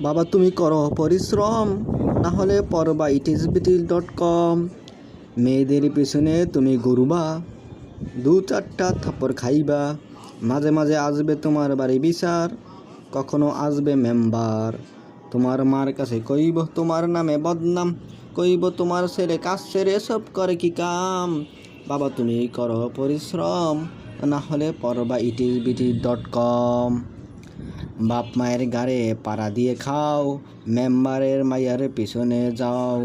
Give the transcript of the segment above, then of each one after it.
বাবা তুমি করো পরিশ্রম, না হলে পড়বা ইটিসবিটি.com। মেয়েদের পিছনে তুমি ঘুরবা, দু চারটা থাপ্পড় খাইবা, মাঝে মাঝে আসবে তোমার বাড়ি বিচার, কখনো আসবে মেম্বার। তোমার মার কাছে কইব তোমার নামে বদনাম, কইব তোমার ছেলে কাজ ছেড়ে সব করে কি কাম। বাবা তুমি করো পরিশ্রম, না হলে পড়বা ইটিসবিটি.com। বাপ মায়ের গাড়ে পাড়া দিয়ে খাও, মেম্বারের মাইয়ার পিছনে যাও,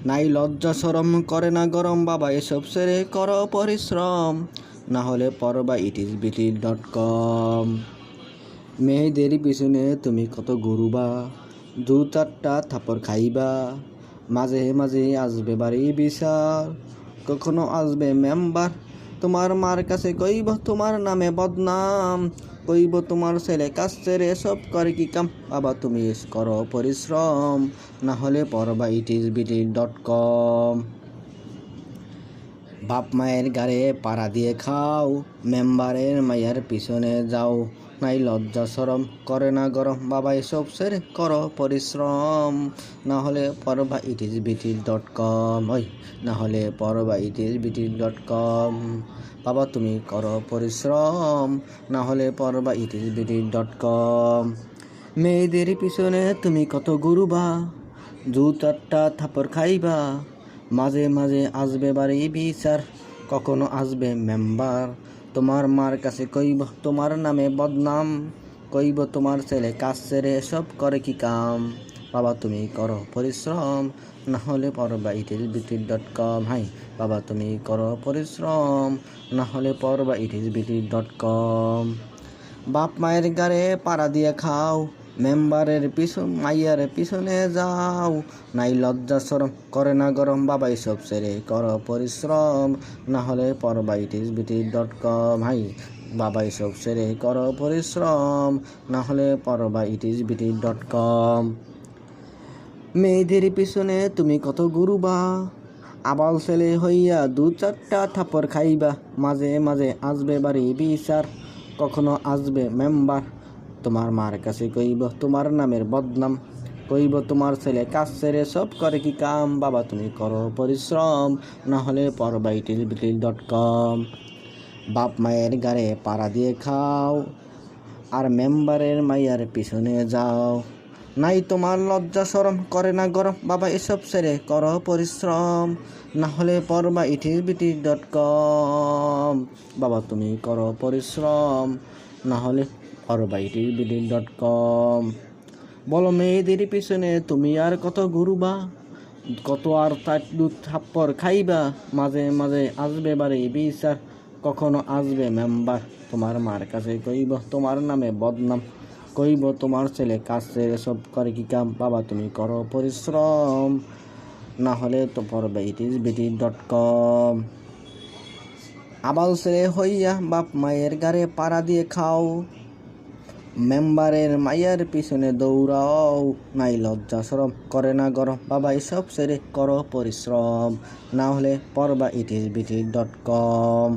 নাই লজ্জা শরম করে না গরম, বাবা এসব ছেড়ে করো পরিশ্রম, না হলে পড়বা ইটিসবিটি.com। মেয়েদের পিছনে তুমি কত ঘুরবা, দু চারটা থাপড় খাইবা, মাঝে মাঝে আসবে বাড়ি বিচার, কখনো আসবে মেম্বার। তোমার মার কাছে কইব তোমার নামে বদনাম, কইব তোমার ছেলে কাজ ছেড়ে সব করে কি কাম। বাবা তুমি করো পরিশ্রম, না হলে পড়বা ইটিসবিটি.com। বাপ মায়ের গাড়ে পাড়া দিয়ে খাও, মেম্বারের মায়ের পিছনে যাও, নাই লজ্জা শরম করে না গরম, বাবা এসব ছেড়ে করো পরিশ্রম, না হলে পড়বা ইটিসবিটি.com। ওই না হলে পড়বা ইটিসবিটি.com। বাবা তুমি করো পরিশ্রম, না হলে পড়বা ইটিসবিটি.com। মেয়েদের পিছনে তুমি কত ঘুরবা, দু চারটা থাপড় খাইবা, মাঝে মাঝে আসবে বাড়ি বিচার, কখনো আসবে মেম্বার। তোমার মার কাছে কইব তোমার নামে বদনাম, কইব তোমার ছেলে কাজ ছেড়ে সব করে কি কাম। বাবা তুমি করো পরিশ্রম, না হলে পড়বা ইটিসবিটি.com। হাই বাবা তুমি করো পরিশ্রম, না হলে পড়বা ইটিসবিটি.com। বাপ মায়ের গাড়ে পাড়া দিয়ে খাও, মেম্বারের মাইয়ার পিছনে যাও, নাই লজ্জা শরম করে না গরম, বাবা এসব ছেড়ে করো পরিশ্রম, না হলে পড়বা ইটিসবিটি.com। হাই বাবা এসব ছেড়ে করো পরিশ্রম, না হলে পড়বা ইটিসবিটি.com। মেয়েদের পিছনে তুমি কত ঘুরবা, আবাল ছেলে হইয়া দু চারটা থাপড় খাইবা, মাঝে মাঝে আসবে বাড়ি বিচার, কখনো আসবে মেম্বার। তোমার মার কাছে কইব তোমার নামের বদনাম, কইব তোমার ছেলে কাজ ছেড়ে সব করে কি কাম। বাবা তুমি করো পরিশ্রম, না হলে পড়বা ইটিসবিটি.com। বাপ মায়ের গাড়ে পাড়া দিয়ে খাও, আর মেম্বারের মাইয়ার পিছনে যাও, নাই তোমার লজ্জা শরম করে না গরম, বাবা এসব ছেড়ে করো পরিশ্রম, না হলে পড়বা ইটিসবিটি.com। বাবা তুমি করো পরিশ্রম, না হলে পড়বা ইটিসবিটি.com। বলো মেয়েদের পিছনে তুমি আর কত ঘুরবা, কত আর তার দুধ থাপ্পড় খাইবা, মাঝে মাঝে আসবে বাড়ি বিচার, কখনো আসবে মেম্বার। তোমার মার কাছে কইব তোমার নামে বদনাম, কইব তোমার ছেলে কাজ ছেড়ে সব করে কি কাম। বাবা তুমি করো পরিশ্রম, না হলে তো পড়বে ইটিসবিটি.com। আবাল ছেলে হইয়া বাপ মায়ের গাড়ে পাড়া দিয়ে খাও, মেম্বারের মাইয়ার পিছনে দৌড়াও, নাই লজ্জা শরম করে না গরম, বাবা এসব ছেড়ে করো পরিশ্রম, না হলে পড়বা ইটিসবিটি.com।